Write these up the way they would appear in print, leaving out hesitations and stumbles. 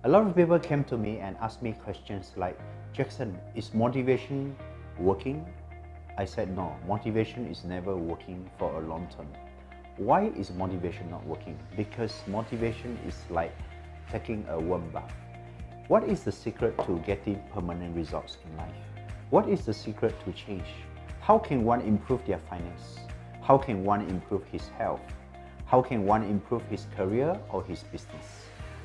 A lot of people came to me and asked me questions like, Jackson, is motivation working? I said, no, motivation is never working for a long term. Why is motivation not working? Because motivation is like taking a warm bath. What is the secret to getting permanent results in life? What is the secret to change? How can one improve their finance? How can one improve his health? How can one improve his career or his business?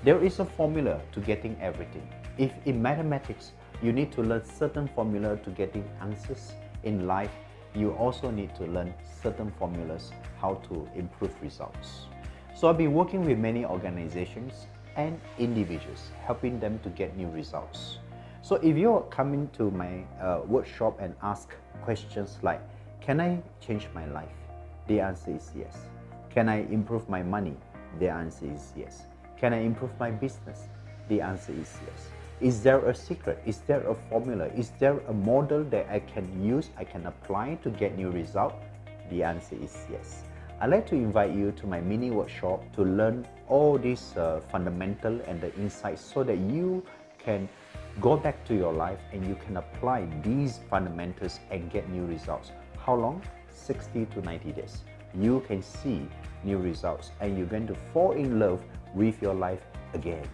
There is a formula to getting everything. If in mathematics, you need to learn certain formula to getting answers, in life, you also need to learn certain formulas how to improve results. So I've been working with many organizations and individuals, helping them to get new results. So if you're coming to my workshop and ask questions like, can I change my life? The answer is yes. Can I improve my money? The answer is yes. Can I improve my business? The answer is yes. Is there a secret? Is there a formula? Is there a model that I can use, I can apply to get new result? The answer is yes. I'd like to invite you to my mini workshop to learn all these fundamental and the insights so that you can go back to your life and you can apply these fundamentals and get new results. How long? 60 to 90 days. You can see new results and you're going to fall in love with your life again.